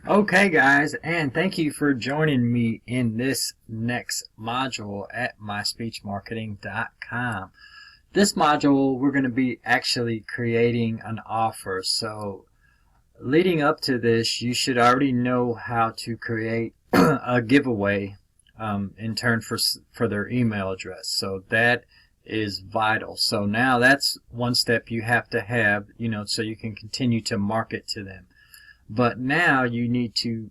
Okay, guys, and thank you for joining me in this next module at myspeechmarketing.com. This module, we're going to be actually creating an offer. So, leading up to this, you should already know how to create a giveaway in turn for their email address. So that is vital. So now that's one step you have to have, so you can continue to market to them. But now you need to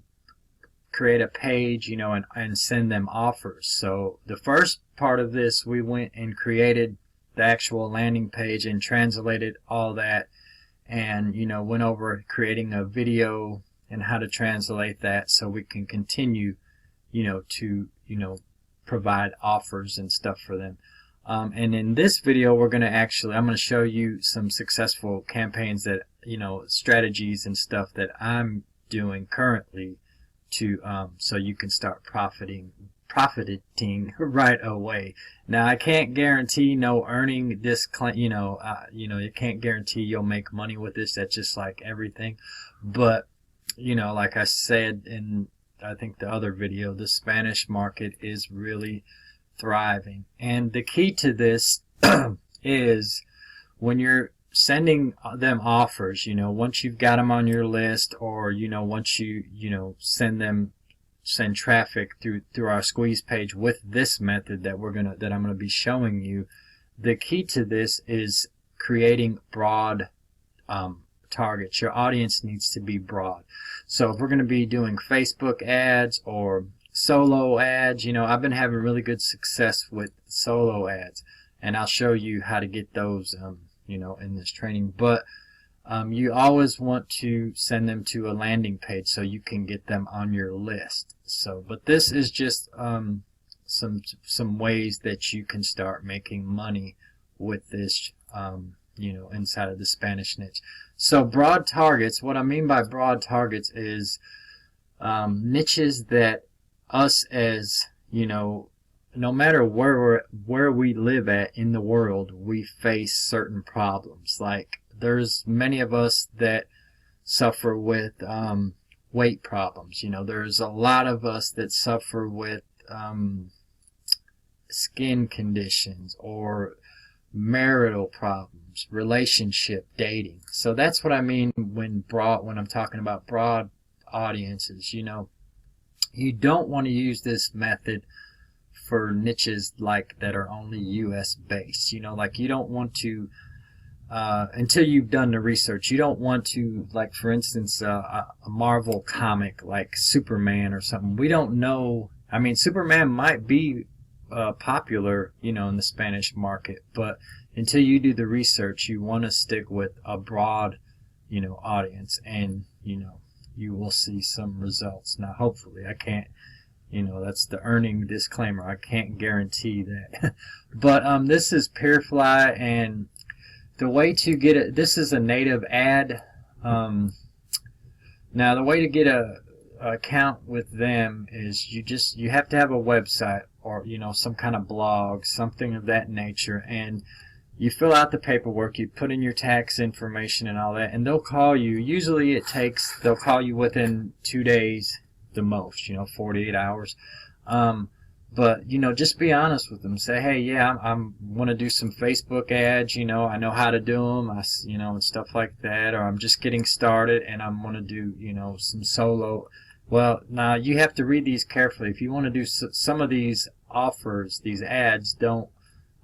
create a page, and send them offers. So the first part of this, we went and created the actual landing page and translated all that, and went over creating a video and how to translate that so we can continue to provide offers and stuff for them. And in this video, I'm going to show you some successful campaigns that, strategies and stuff that I'm doing currently to, so you can start profiting right away. Now, I can't guarantee no earning this, you can't guarantee you'll make money with this. That's just like everything. But, like I said in, I think the other video, the Spanish market is really thriving. And the key to this is when you're sending them offers, once you've got them on your list, or once you send traffic through our squeeze page with this method that I'm gonna be showing you. The key to this is creating broad targets. Your audience needs to be broad. So if we're going to be doing Facebook ads or solo ads, I've been having really good success with solo ads, and I'll show you how to get those in this training. But you always want to send them to a landing page so you can get them on your list. So, but this is just some ways that you can start making money with this, inside of the Spanish niche. So we targets, what I mean by broad targets is niches that us as, no matter where we live at in the world, we face certain problems. Like there's many of us that suffer with weight problems. There's a lot of us that suffer with skin conditions or marital problems, relationship, dating. So that's what I mean when I'm talking about broad audiences. You don't want to use this method for niches like that are only US based. Like you don't want to, until you've done the research, you don't want to, like for instance, a Marvel comic like Superman or something. We don't know. I mean, Superman might be popular, in the Spanish market, but until you do the research, you want to stick with a broad, audience, and you will see some results. Now, hopefully, I can't, that's the earning disclaimer. I can't guarantee that. But this is Peerfly, and the way to get it, this is a native ad. Now, the way to get a account with them is you have to have a website, or some kind of blog, something of that nature, and you fill out the paperwork, you put in your tax information and all that, and they'll call you. Usually they'll call you within 2 days the most, 48 hours. But just be honest with them. Say, hey, yeah, I'm want to do some Facebook ads, I know how to do them, and stuff like that, or I'm just getting started and I'm want to do, some solo. Well, now you have to read these carefully. If you want to do some of these offers, these ads don't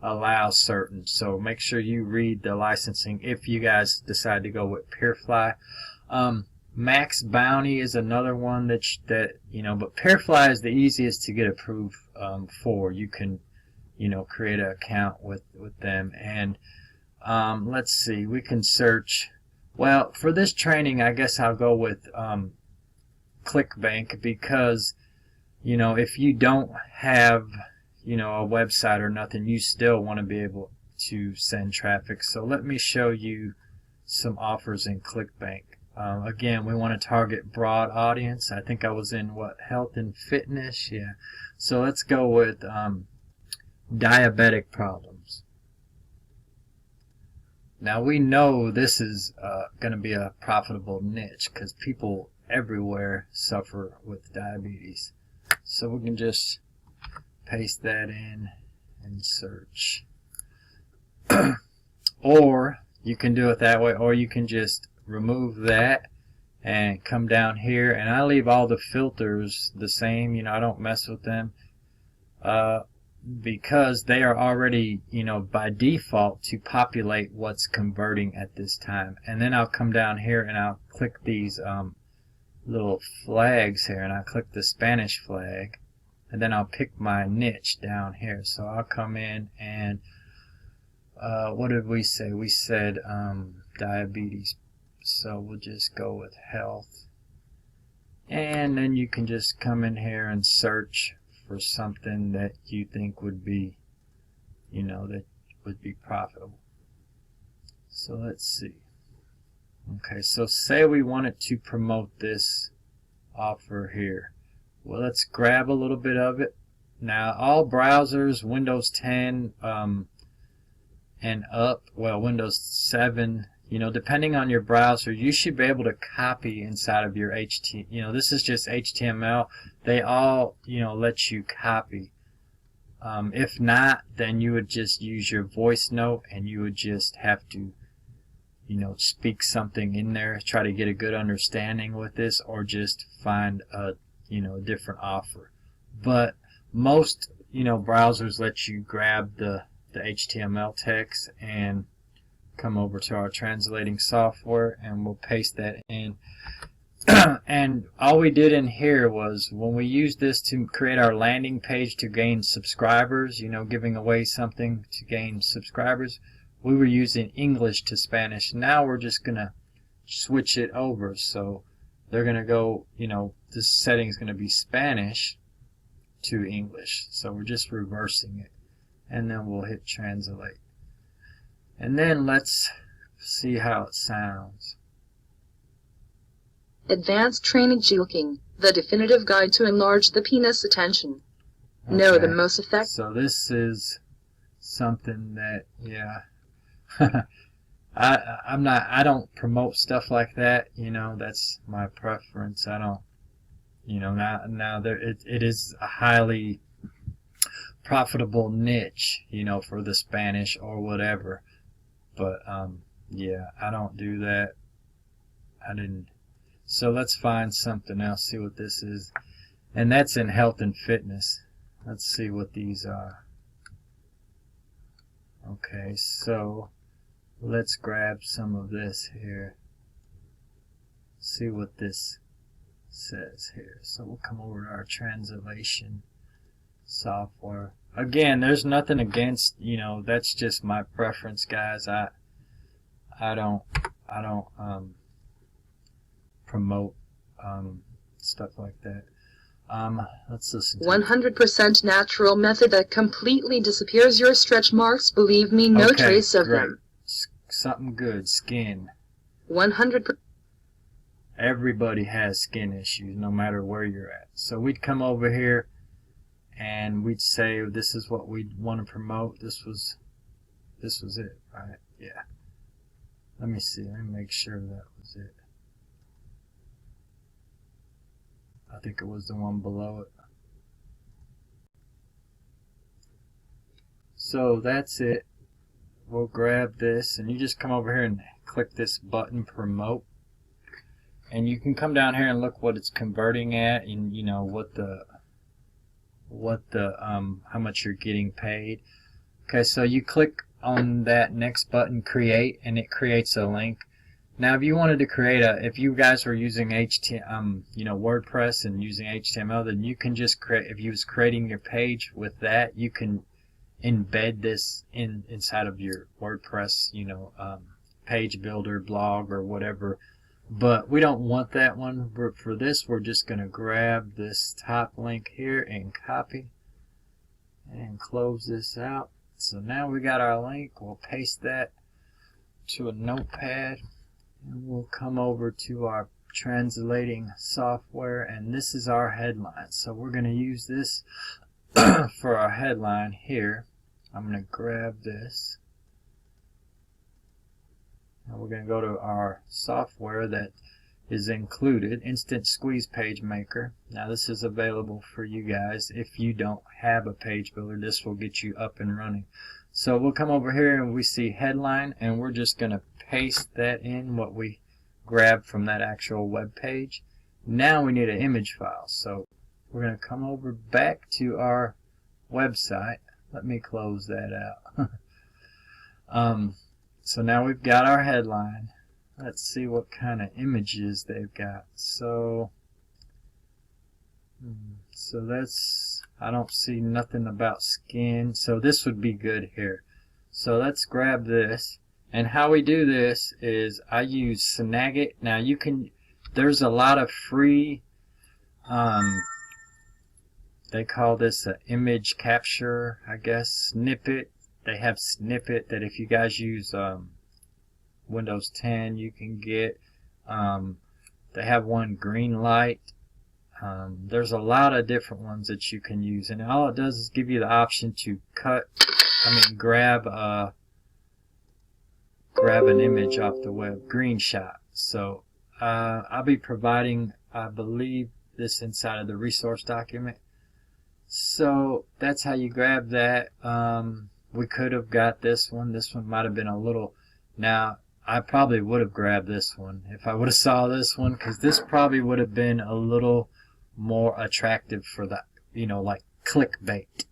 allow certain, so make sure you read the licensing if you guys decide to go with Peerfly. Max Bounty is another one but Peerfly is the easiest to get approved for. You can create an account with them, and let's see, we can search. Well, for this training, I guess I'll go with Clickbank, because if you don't have a website or nothing, you still want to be able to send traffic. So let me show you some offers in Clickbank. Again, we want to target broad audience. I think I was in health and fitness, yeah. So let's go with diabetic problems. Now we know this is going to be a profitable niche because people everywhere suffer with diabetes. So we can just paste that in and search. Or you can do it that way, or you can just remove that and come down here, and I leave all the filters the same. I don't mess with them because they are already, by default to populate what's converting at this time. And then I'll come down here and I'll click these little flags here, and I'll click the Spanish flag, and then I'll pick my niche down here. So I'll come in and what did we say? We said diabetes. So we'll just go with health. And then you can just come in here and search for something that you think would be, that would be profitable. So let's see. Okay, so say we wanted to promote this offer here. Well, let's grab a little bit of it. Now, all browsers, Windows 10 and up, well, Windows 7, depending on your browser, you should be able to copy inside of your HTML. This is just HTML. They all, let you copy. If not, then you would just use your voice note, and you would just have to, speak something in there, try to get a good understanding with this, or just find a, different offer. But most, browsers let you grab the HTML text and come over to our translating software, and we'll paste that in. And all we did in here was, when we used this to create our landing page to gain subscribers, giving away something to gain subscribers, we were using English to Spanish. Now we're just going to switch it over. So they're going to go, this setting is going to be Spanish to English. So we're just reversing it. And then we'll hit translate. And then let's see how it sounds. Advanced Training Jilking, the definitive guide to enlarge the penis attention. Okay. Know the most effective. So this is something that, I don't promote stuff like that. That's my preference. I don't, now it is a highly profitable niche, for the Spanish or whatever. But yeah, I don't do that. I didn't. So let's find something else, see what this is. And that's in health and fitness. Let's see what these are. Okay, so let's grab some of this here. See what this says here. So we'll come over to our translation software. Again, there's nothing against, that's just my preference, guys. I don't promote stuff like that. Let's listen to 100% natural method that completely disappears your stretch marks. Believe me, no trace of them. Something good. Skin. 100%. Everybody has skin issues, no matter where you're at. So we'd come over here and we'd say this is what we'd want to promote. This was it, right? Yeah. Let me see. Let me make sure that was it. I think it was the one below it. So that's it. We'll grab this, and you just come over here and click this button, promote. And you can come down here and look what it's converting at, and how much you're getting paid. Okay, so you click on that next button, create, and it creates a link. Now, if you wanted to create if you guys were using WordPress and using HTML, then you can just create. If you was creating your page with that, you can embed this inside of your WordPress, page builder, blog, or whatever. But we don't want that one. For this, we're just going to grab this top link here and copy and close this out. So now we got our link. We'll paste that to a notepad. And we'll come over to our translating software, and this is our headline. So we're going to use this for our headline here. I'm going to grab this. And we're going to go to our software that is included. Instant Squeeze Page Maker. Now this is available for you guys. If you don't have a page builder, this will get you up and running. So we'll come over here and we see headline, and we're just going to paste that in, what we grabbed from that actual web page. Now we need an image file. So we're going to come over back to our website. Let me close that out. So now we've got our headline. Let's see what kind of images they've got. So that's, I don't see nothing about skin, so this would be good here. So let's grab this, and how we do this is I use Snagit. Now you can, there's a lot of free, they call this an image capture, I guess, snippet. They have snippet that if you guys use Windows 10 you can get. They have one green light. There's a lot of different ones that you can use, and all it does is give you the option to grab an image off the web, green shot. So I'll be providing, I believe, this inside of the resource document. So that's how you grab that. We could have got this one. This one might have been a little, now I probably would have grabbed this one if I would have saw this one, because this probably would have been a little more attractive for the, like clickbait.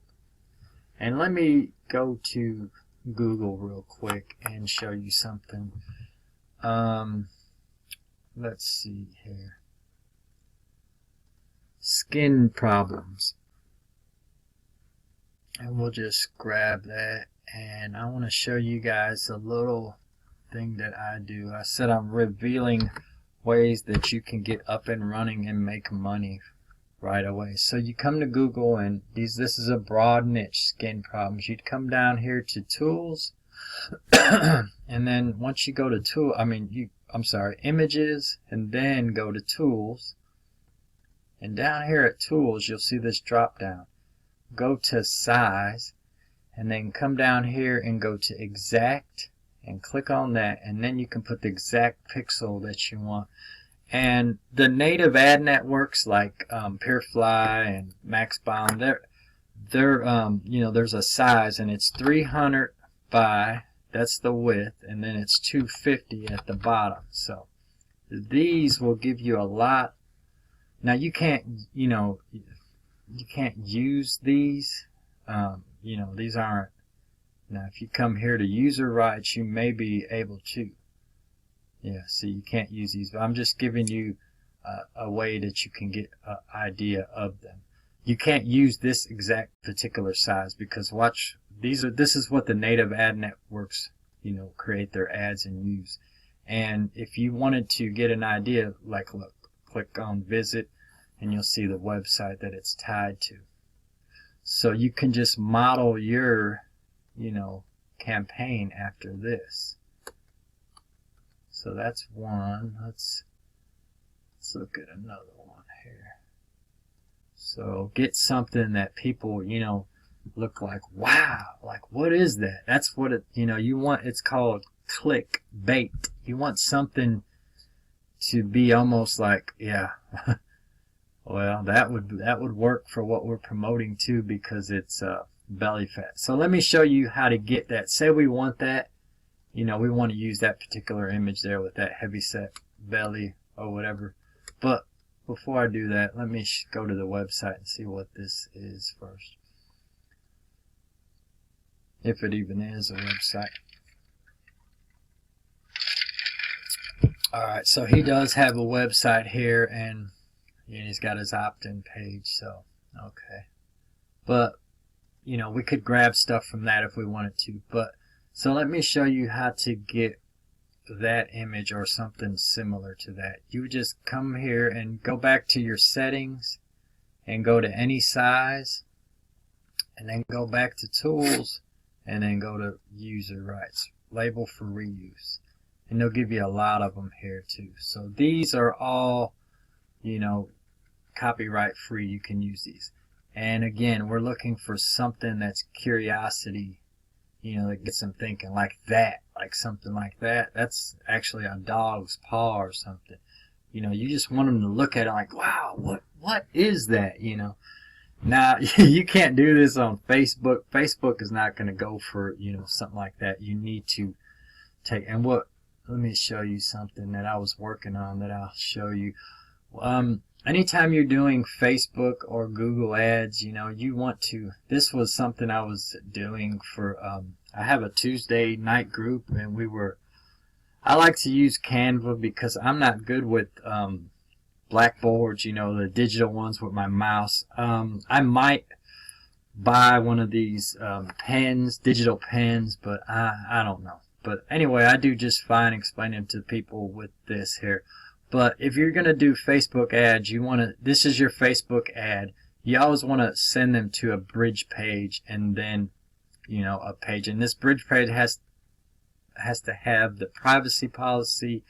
And let me go to Google real quick and show you something. Let's see here. Skin problems. And we'll just grab that, and I want to show you guys a little thing that I do. I said I'm revealing ways that you can get up and running and make money right away. So you come to Google, and this is a broad niche, skin problems. You'd come down here to tools, and then once you go to images, and then go to tools, and down here at tools you'll see this drop down. Go to size, and then come down here and go to exact, and click on that, and then you can put the exact pixel that you want. And the native ad networks like Purefly and MaxBound, there's a size, and it's 300 by, that's the width, and then it's 250 at the bottom. So these will give you a lot. Now you can't use these. These aren't. Now if you come here to user rights, you may be able to. Yeah, see, you can't use these, but I'm just giving you a way that you can get an idea of them. You can't use this exact particular size, because watch, this is what the native ad networks create their ads and use. And if you wanted to get an idea, like look, click on visit, and you'll see the website that it's tied to. So you can just model your campaign after this. So that's one. Let's look at another one here. So get something that people look like, wow, like what is that? That's what it you want. It's called clickbait. You want something to be almost like, yeah. Well, that would work for what we're promoting too, because it's belly fat. So let me show you how to get that. Say we want that, we want to use that particular image there with that heavy set belly or whatever. But before I do that, let me go to the website and see what this is first. If it even is a website. Alright, so he does have a website here, and he's got his opt-in page, so okay. But we could grab stuff from that if we wanted to. But so let me show you how to get that image or something similar to that. You would just come here and go back to your settings and go to any size, and then go back to tools, and then go to user rights, label for reuse, and they'll give you a lot of them here too. So these are all copyright free. You can use these. And again, we're looking for something that's curiosity, that gets them thinking, like that, like something like that. That's actually a dog's paw or something. You just want them to look at it like, wow, what is that? Now, you can't do this on Facebook. Facebook is not going to go for, something like that. You need to let me show you something that I was working on that I'll show you. Anytime you're doing Facebook or Google ads, you want to, this was something I was doing for, I have a Tuesday night group, and I like to use Canva because I'm not good with, blackboards, the digital ones with my mouse. I might buy one of these digital pens, but I don't know. But anyway, I do just fine explaining to people with this here. But if you're going to do Facebook ads, this is your Facebook ad. You always want to send them to a bridge page, and then, a page. And this bridge page has to have the privacy policy.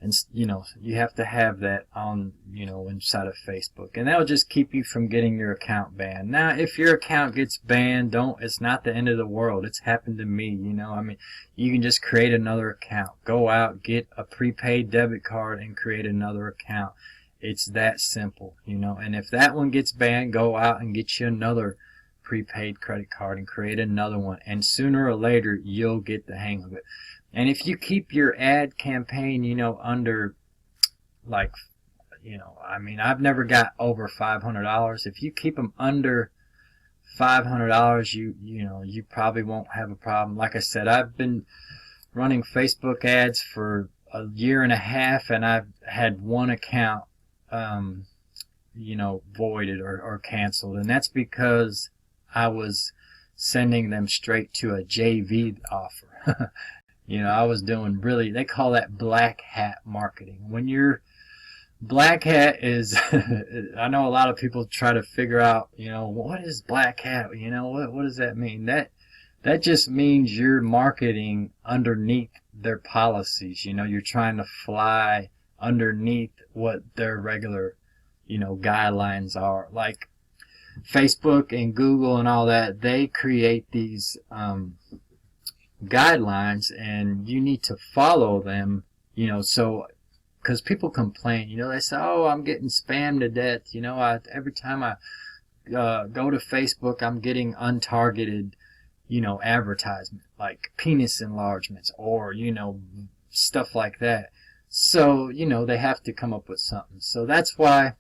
And, you have to have that on, inside of Facebook. And that'll just keep you from getting your account banned. Now, if your account gets banned, it's not the end of the world. It's happened to me, you can just create another account. Go out, get a prepaid debit card, and create another account. It's that simple, And if that one gets banned, go out and get you another prepaid credit card and create another one. And sooner or later, you'll get the hang of it. And if you keep your ad campaign, under, like, I've never got over $500. If you keep them under $500, you probably won't have a problem. Like I said, I've been running Facebook ads for a year and a half, and I've had one account, voided or canceled. And that's because I was sending them straight to a JV offer. I was doing they call that black hat marketing. When you're black hat is, I know a lot of people try to figure out, what is black hat? What does that mean? That just means you're marketing underneath their policies. You're trying to fly underneath what their regular, guidelines are. Like Facebook and Google and all that, they create these, guidelines, and you need to follow them, so, because people complain, they say, oh, I'm getting spammed to death, every time I go to Facebook, I'm getting untargeted, advertisement, like penis enlargements, or, stuff like that. So, they have to come up with something. So that's why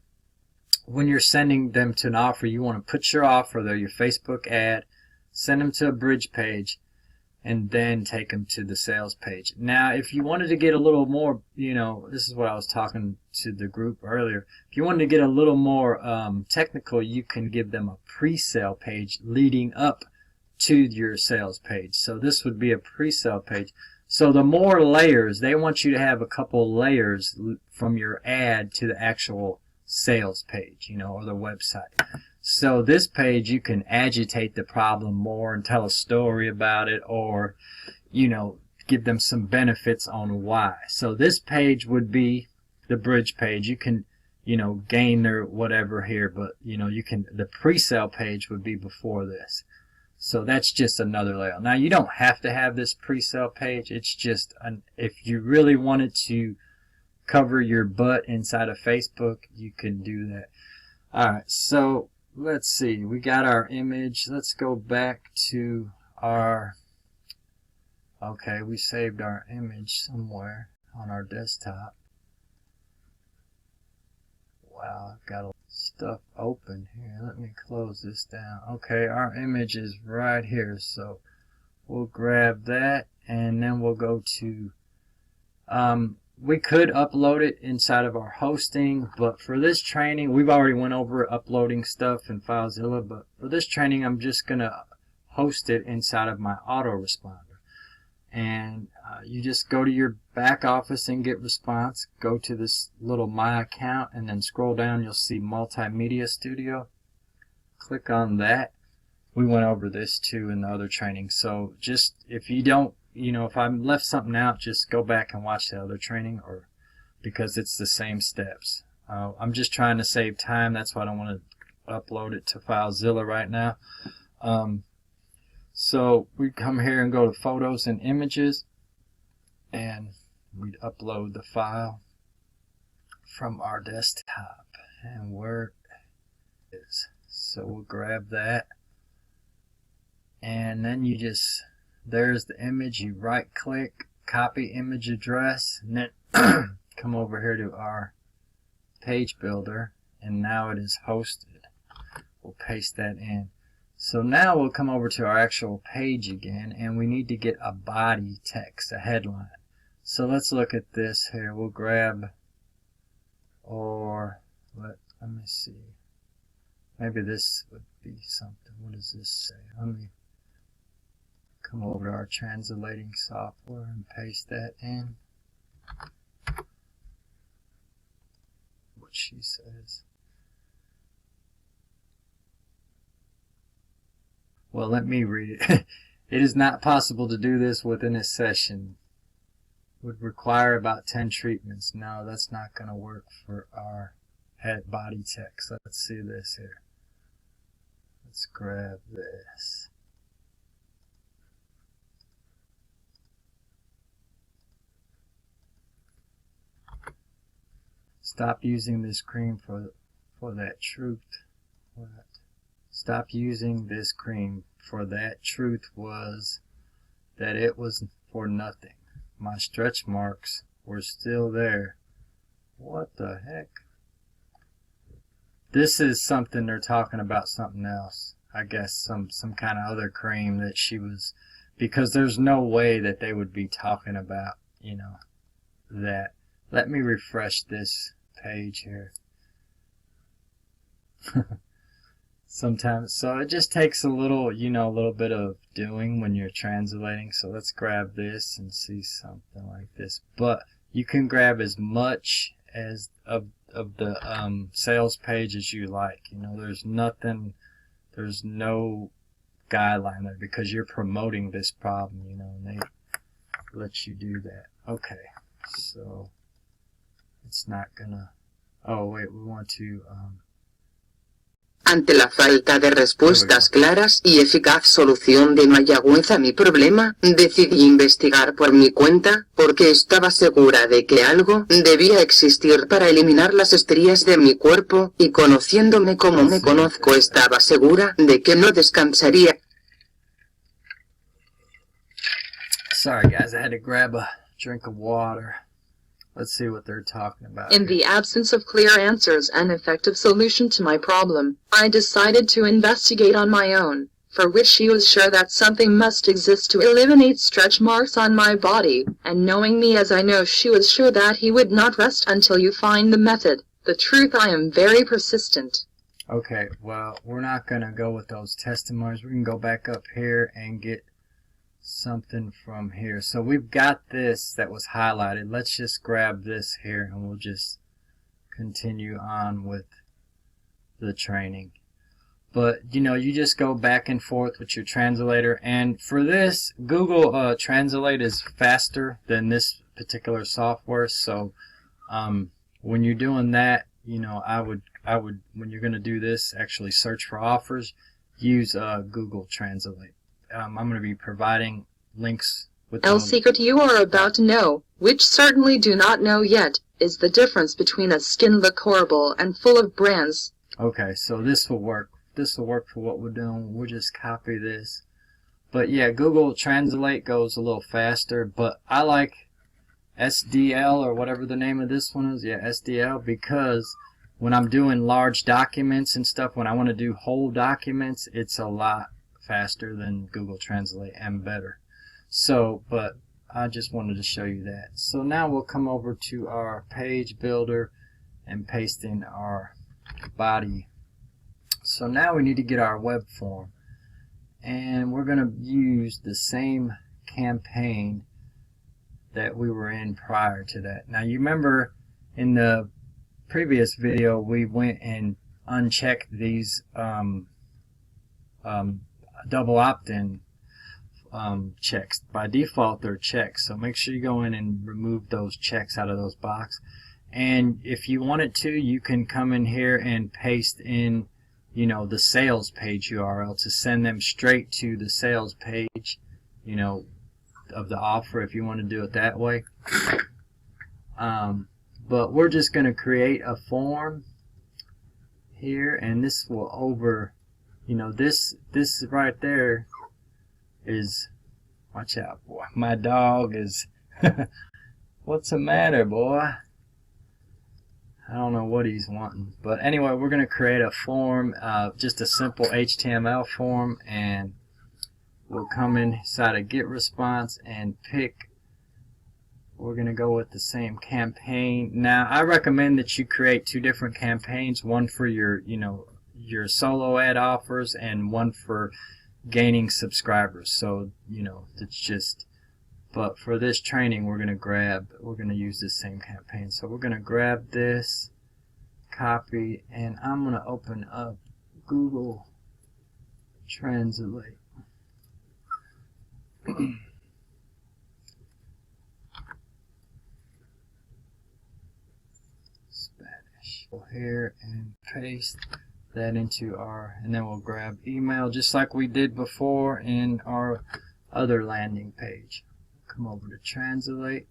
when you're sending them to an offer, you want to put your offer there, your Facebook ad, send them to a bridge page, and then take them to the sales page. Now, if you wanted to get a little more, this is what I was talking to the group earlier. If you wanted to get a little more technical, you can give them a pre-sale page leading up to your sales page. So this would be a pre-sale page. So the more layers, they want you to have a couple layers from your ad to the actual sales page, or the website. So this page, you can agitate the problem more and tell a story about it, or, give them some benefits on why. So this page would be the bridge page. You can, gain their whatever here, but, the pre-sale page would be before this. So that's just another layer. Now, you don't have to have this pre-sale page. It's just, if you really wanted to cover your butt inside of Facebook, you can do that. Alright, so let's see, we got our image. Let's go back to our, okay, we saved our image somewhere on our desktop. Wow, I've got stuff open here. Let me close this down. Okay, our image is right here, so we'll grab that, and then we'll go to, we could upload it inside of our hosting, but for this training, we've already went over uploading stuff in FileZilla, but for this training, I'm just going to host it inside of my autoresponder. And you just go to your back office and get response, go to this little My Account, and then scroll down, you'll see Multimedia Studio. Click on that. We went over this too in the other training, so just if you don't, if I left something out, just go back and watch the other training, or because it's the same steps. I'm just trying to save time. That's why I don't want to upload it to FileZilla right now. So we come here and go to Photos and Images, and we upload the file. from our desktop, and where it is. So we'll grab that, and then you just, there's the image, you right click, copy image address, and then come over here to our page builder, and now it is hosted. We'll paste that in. So now we'll come over to our actual page again, and we need to get a body text, a headline. So let's look at this here. We'll grab, or let me see. Maybe this would be something. What does this say? Let me come over to our translating software and paste that in. What she says. Well, let me read it. It is not possible to do this within a session. Would require about 10 treatments. No, that's not going to work for our head body text. Let's see this here. Let's grab this. Stop using this cream for that truth. What? Stop using this cream, for that truth was that it was for nothing. My stretch marks were still there. What the heck? This is something they're talking about, something else. I guess some kind of other cream that she was, because there's no way that they would be talking about, you know, that. Let me refresh this page here. Sometimes, so it just takes a little, you know, a little bit of doing when you're translating. So let's grab this and see something like this. But you can grab as much as of the sales page as you like. You know, there's nothing, there's no guideline there, because you're promoting this problem, you know, and they let you do that. Okay, so it's not gonna, oh wait, we want to Ante la falta de respuestas claras y eficaz solución de Mayagüez a mi problema, decidí investigar por mi cuenta, porque estaba segura de que algo debía existir para eliminar las estrías de mi cuerpo, y conociéndome como me conozco, estaba segura de que no descansaría. Sorry guys, I had to grab a drink of water. Let's see what they're talking about. In the absence of clear answers and effective solution to my problem, I decided to investigate on my own, for which she was sure that something must exist to eliminate stretch marks on my body, and knowing me as I know, she was sure that he would not rest until you find the method. The truth, I am very persistent. Okay, well, we're not going to go with those testimonies. We can go back up here and get something from here. So we've got this that was highlighted. Let's just grab this here and we'll just continue on with the training. But you know, you just go back and forth with your translator, and for this, Google Translate is faster than this particular software. So when you're doing that, you know, I would when you're going to do this, actually search for offers, use Google Translate. I'm going to be providing links with The secret you are about to know, which certainly do not know yet, is the difference between a skin look horrible and full of brands. Okay, so this will work. This will work for what we're doing. We'll just copy this. But yeah, Google Translate goes a little faster, but I like SDL or whatever the name of this one is. Yeah, SDL, because when I'm doing large documents and stuff, when I want to do whole documents, it's a lot faster than Google Translate and better. So, but I just wanted to show you that. So now we'll come over to our page builder and paste in our body. So now we need to get our web form, and we're going to use the same campaign that we were in prior to that. Now you remember in the previous video we went and unchecked these double opt-in checks. By default they're checked, so make sure you go in and remove those checks out of those boxes. And if you wanted to, you can come in here and paste in, you know, the sales page URL to send them straight to the sales page, you know, of the offer, if you want to do it that way. But but we're just going to create a form here, and this will this right there is, watch out boy, my dog is what's the matter boy? I don't know what he's wanting, but anyway, we're going to create a form, just a simple HTML form, and we'll come inside of get response and pick. We're going to go with the same campaign. Now, I recommend that you create 2 different campaigns, one for your your solo ad offers and one for gaining subscribers. So it's just, but for this training we're going to use the same campaign. So we're going to grab this, copy, and I'm going to open up Google Translate. Spanish here, and paste that into our, and then we'll grab email just like we did before in our other landing page. Come over to Translate,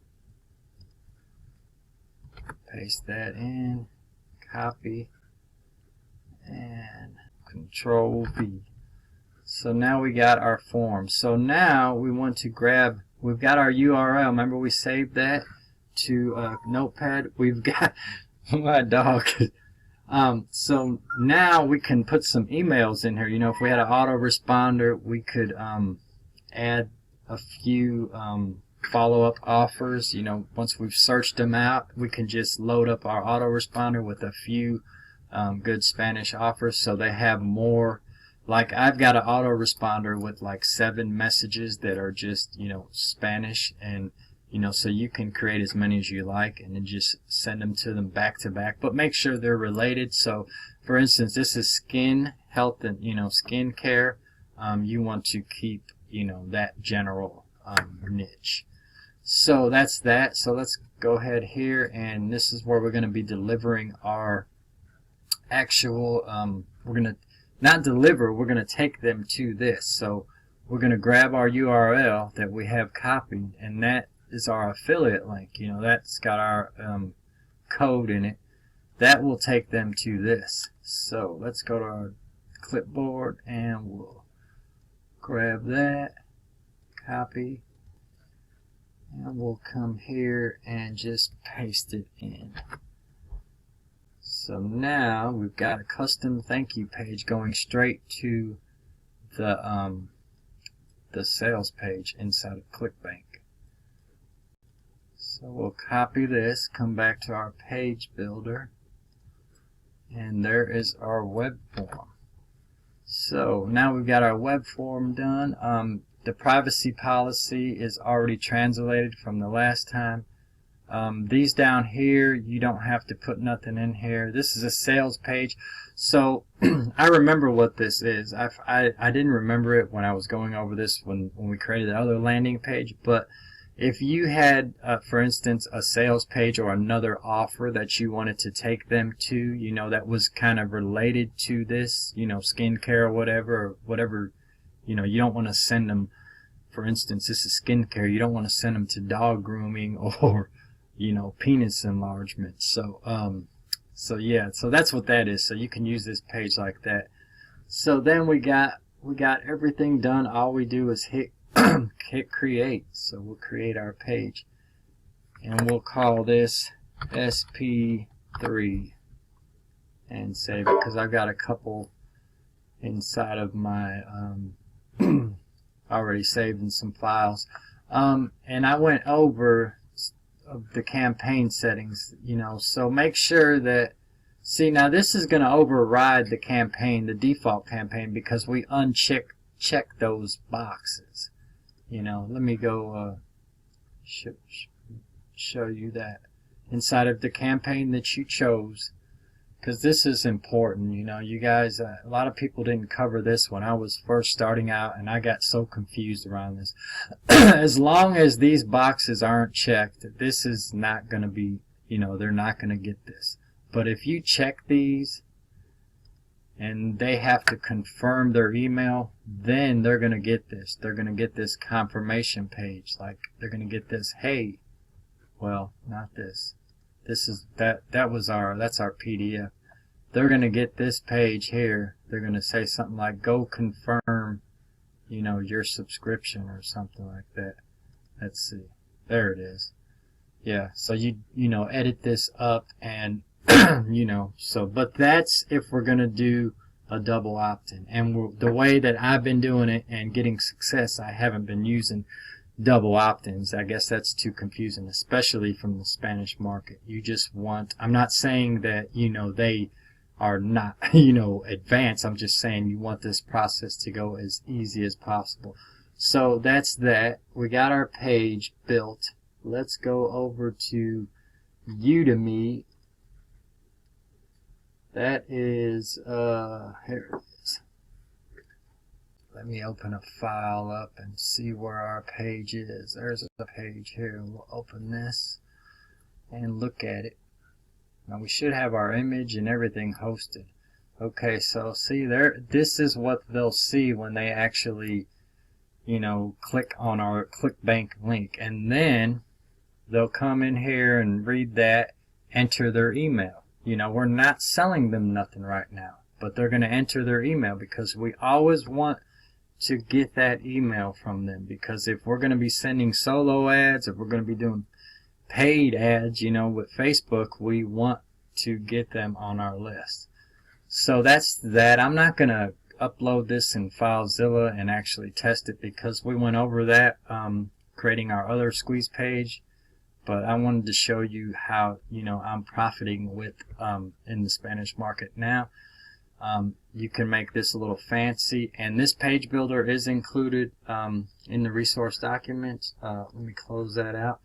paste that in, copy, and Control V. So now we got our form. So now we want to grab, we've got our URL. Remember we saved that to Notepad. We've got my dog. So now we can put some emails in here. If we had an autoresponder, we could add a few follow-up offers. Once we've searched them out, we can just load up our autoresponder with a few good Spanish offers, so they have more. Like I've got an autoresponder with like 7 messages that are just Spanish, and so you can create as many as you like and then just send them to them back to back, but make sure they're related. So for instance, this is skin health and skin care. You want to keep that general niche. So that's that. So let's go ahead here, and this is where we're going to be delivering our actual we're going to not deliver, we're going to take them to this. So we're going to grab our URL that we have copied, and that is our affiliate link. That's got our code in it. That will take them to this. So let's go to our clipboard, and we'll grab that, copy, and we'll come here and just paste it in. So now we've got a custom thank you page going straight to the sales page inside of Clickbank. So we'll copy this, come back to our page builder, and there is our web form. So now we've got our web form done. The privacy policy is already translated from the last time. These down here, you don't have to put nothing in here. This is a sales page. So I remember what this is. I didn't remember it when I was going over this when we created the other landing page, but if you had, for instance, a sales page or another offer that you wanted to take them to, that was kind of related to this, skincare or whatever, you don't want to send them, for instance, this is skincare, you don't want to send them to dog grooming or, penis enlargement. So yeah, so that's what that is. So you can use this page like that. So then we got everything done. All we do is hit create. So we'll create our page, and we'll call this SP3 and save it, because I've got a couple inside of my already saved in some files. And I went over the campaign settings, so make sure that, see, now this is going to override the campaign, the default campaign, because we check those boxes. Let me go show you that inside of the campaign that you chose, because this is important. You guys, a lot of people didn't cover this when I was first starting out, and I got so confused around this. As long as these boxes aren't checked, this is not going to be, they're not going to get this. But if you check these and they have to confirm their email, then they're going to get this. They're going to get this confirmation page. Like, they're going to get this, hey, well, not this. that's our PDF. They're going to get this page here. They're going to say something like, go confirm, your subscription or something like that. Let's see. There it is. Yeah, so you edit this up and, but that's if we're going to do a double opt-in. And the way that I've been doing it and getting success, I haven't been using double opt-ins. I guess that's too confusing, especially from the Spanish market. I'm not saying that, they are not, advanced. I'm just saying you want this process to go as easy as possible. So that's that. We got our page built. Let's go over to Udemy. That is, here it is. Let me open a file up and see where our page is. There's a page here. We'll open this and look at it. Now we should have our image and everything hosted. Okay, so see there, this is what they'll see when they actually, click on our Clickbank link. And then they'll come in here and read that, enter their email. We're not selling them nothing right now, but they're going to enter their email because we always want to get that email from them. Because if we're going to be sending solo ads, if we're going to be doing paid ads, with Facebook, we want to get them on our list. So that's that. I'm not going to upload this in FileZilla and actually test it because we went over that creating our other squeeze page. But I wanted to show you how I'm profiting with in the Spanish market now. You can make this a little fancy, and this page builder is included in the resource document. Let me close that out.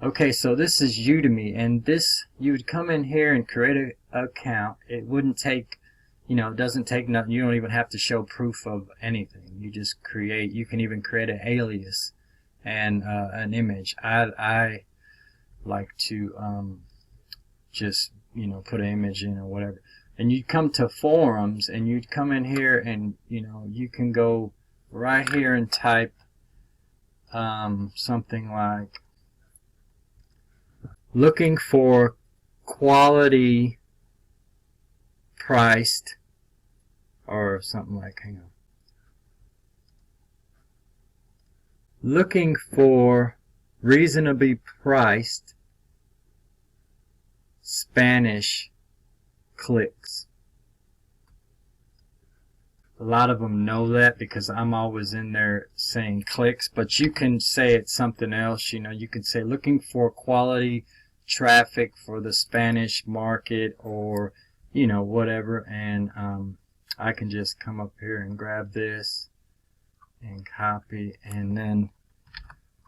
Okay, so this is Udemy, and this, you would come in here and create an account. It wouldn't take, it doesn't take nothing. You don't even have to show proof of anything. You just create. You can even create an alias and an image. I like to just put an image in or whatever. And you'd come to forums, and you'd come in here, and you can go right here and type something like looking for quality priced, or something like, hang on, looking for reasonably priced Spanish clicks. A lot of them know that because I'm always in there saying clicks, but you can say it's something else. You can say looking for quality traffic for the Spanish market, or whatever. And I can just come up here and grab this and copy and then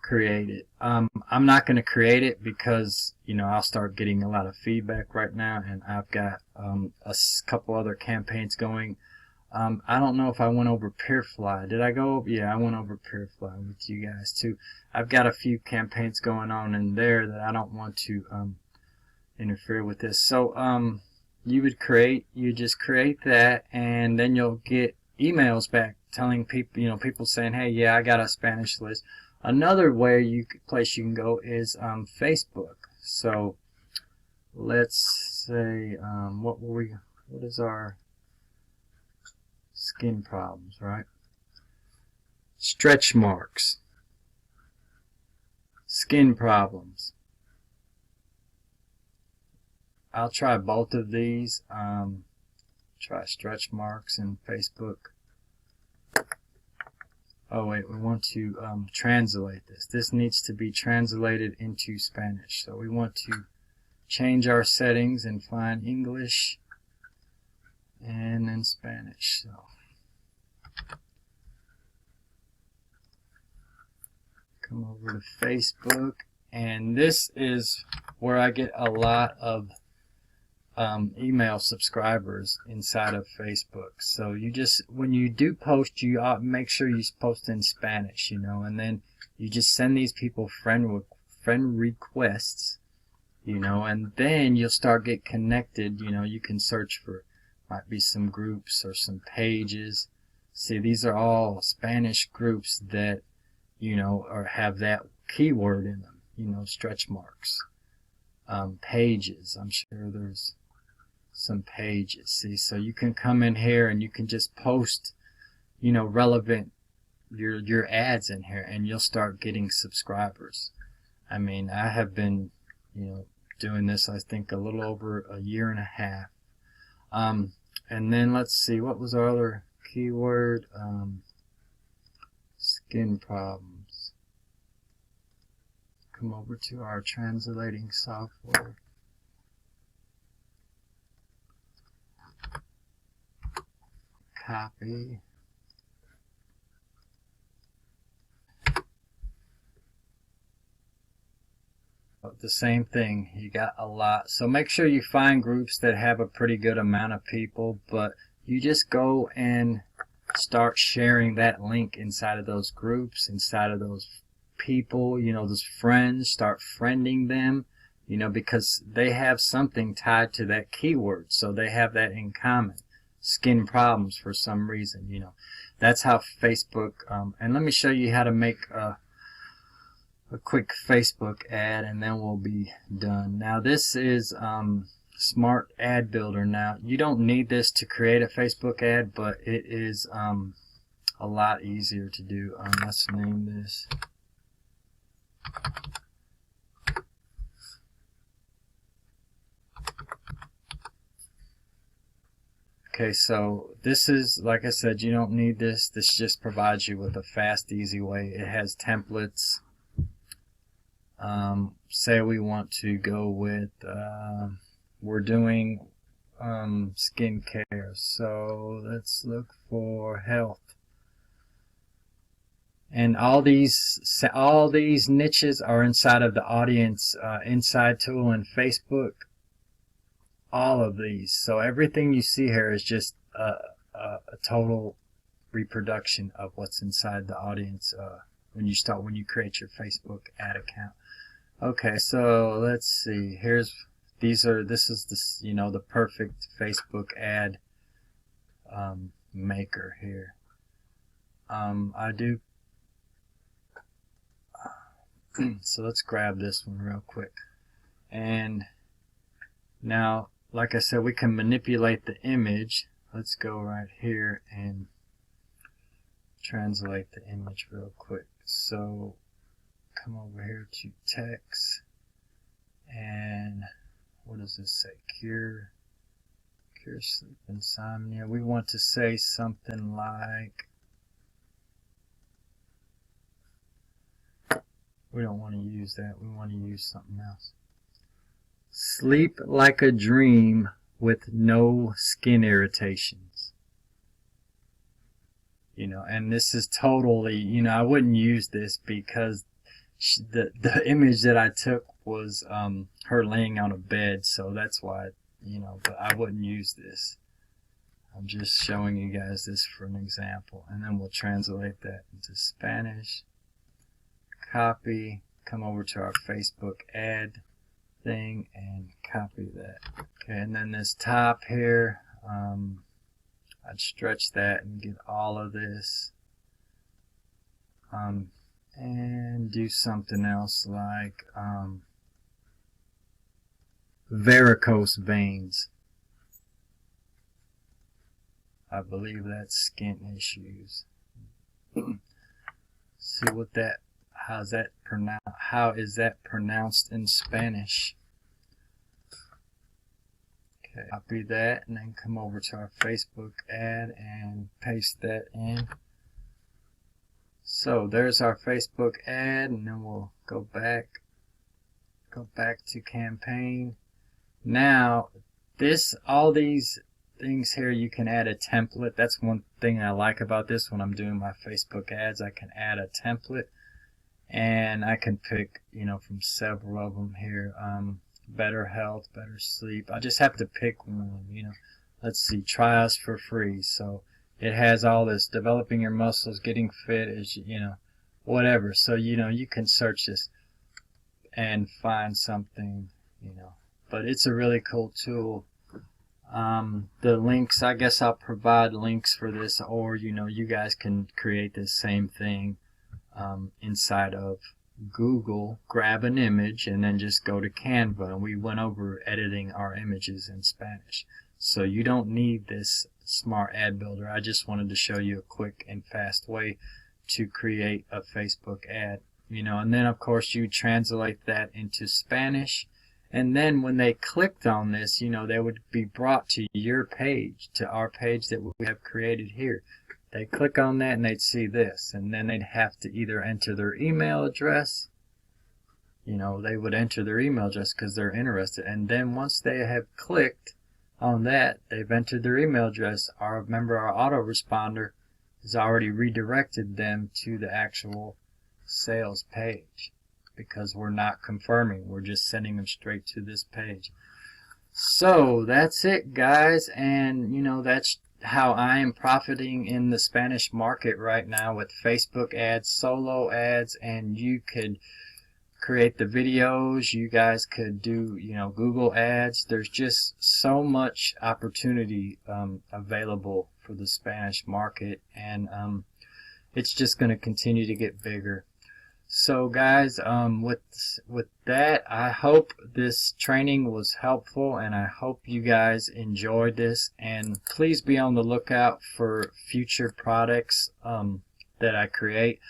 create it. I'm not going to create it because I'll start getting a lot of feedback right now, and I've got a couple other campaigns going. I don't know if I went over Peerfly. Did I go? Yeah, I went over Peerfly with you guys too. I've got a few campaigns going on in there that I don't want to interfere with this. So you just create that, and then you'll get emails back telling people, people saying, hey, yeah, I got a Spanish list. Another place you can go is Facebook. So let's say what is our skin problems, right? Stretch marks, skin problems. I'll try both of these. Try stretch marks in Facebook. Oh wait, we want to translate this. This needs to be translated into Spanish. So we want to change our settings and find English and then Spanish. So come over to Facebook, and this is where I get a lot of email subscribers inside of Facebook. So you just, when you do post, you make sure you post in Spanish, and then you just send these people friend requests, and then you'll start get connected. You can search for, might be some groups or some pages. See, these are all Spanish groups that or have that keyword in them, stretch marks. pages. I'm sure there's some pages. See, so you can come in here and you can just post, you know, relevant your ads in here, and you'll start getting subscribers. I mean, I have been, you know, doing this, I think, a little over a year and a half. And then let's see, what was our other keyword? Skin problems. Come over to our translating software. Copy. The same thing, you got a lot, so make sure you find groups that have a pretty good amount of people, but you just go and start sharing that link inside of those groups, inside of those people, you know, those friends. Start friending them, you know, because they have something tied to that keyword, so they have that in common. Skin problems for some reason, you know. That's how Facebook, and let me show you how to make a quick Facebook ad, and then we'll be done. Now this is Smart Ad Builder. Now you don't need this to create a Facebook ad, but it is a lot easier to do. Let's name this okay. So this is, like I said, you don't need this. This just provides you with a fast, easy way. It has templates. Say we want to go with, we're doing skincare, so let's look for health. And all these niches are inside of the audience insight tool in Facebook. All of these. So everything you see here is just a total reproduction of what's inside the audience when you create your Facebook ad account. Okay, so let's see. This is you know, the perfect Facebook ad maker here. So let's grab this one real quick. And now, like I said, we can manipulate the image. Let's go right here and translate the image real quick. So come over here to text, and what does this say? Cure sleep insomnia. We want to say something like, we don't want to use that, we want to use something else. Sleep like a dream with no skin irritations. You know, and this is totally, you know, I wouldn't use this because the image that I took was her laying on a bed, so that's why, you know, but I wouldn't use this. I'm just showing you guys this for an example, and then we'll translate that into Spanish. Copy, come over to our Facebook ad thing and copy that. Okay, and then this top here, I'd stretch that and get all of this. And do something else like varicose veins. I believe that's skin issues. See what that, how is that pronounced in Spanish? Okay, copy that and then come over to our Facebook ad and paste that in. So there's our Facebook ad, and then we'll go back to campaign. Now all these things here, you can add a template. That's one thing I like about this. When I'm doing my Facebook ads, I can add a template, and I can pick, you know, from several of them here. Better health, better sleep. I just have to pick one, you know. Let's see, try us for free. So it has all this, developing your muscles, getting fit, is, you know, whatever. So, you know, you can search this and find something, you know. But it's a really cool tool. The links, I guess I'll provide links for this, or, you know, you guys can create this same thing inside of Google, grab an image, and then just go to Canva. And we went over editing our images in Spanish. So you don't need this smart ad builder. I just wanted to show you a quick and fast way to create a Facebook ad. And then of course you translate that into Spanish. And then when they clicked on this, they would be brought to your page, to our page that we have created here. They click on that and they'd see this, and then they'd have to either enter their email address. They would enter their email address because they're interested. And then once they have clicked on that, they've entered their email address. Our autoresponder has already redirected them to the actual sales page, because we're not confirming, we're just sending them straight to this page. So that's it, guys, and that's how I am profiting in the Spanish market right now with Facebook ads, solo ads, and you could create the videos, you guys could do Google ads. There's just so much opportunity available for the Spanish market, and it's just going to continue to get bigger. So guys, with that, I hope this training was helpful, and I hope you guys enjoyed this, and please be on the lookout for future products that I create.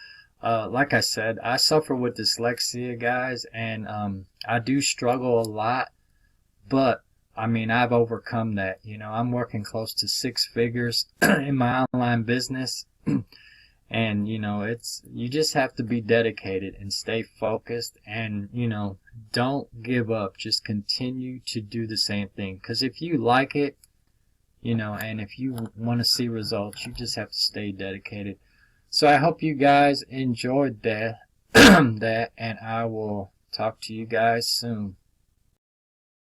Like I said, I suffer with dyslexia, guys, and I do struggle a lot, but I've overcome that. I'm working close to 6 figures in my online business. And you just have to be dedicated and stay focused, and don't give up. Just continue to do the same thing, because if you like it, and if you want to see results, you just have to stay dedicated. So I hope you guys enjoyed that and I will talk to you guys soon.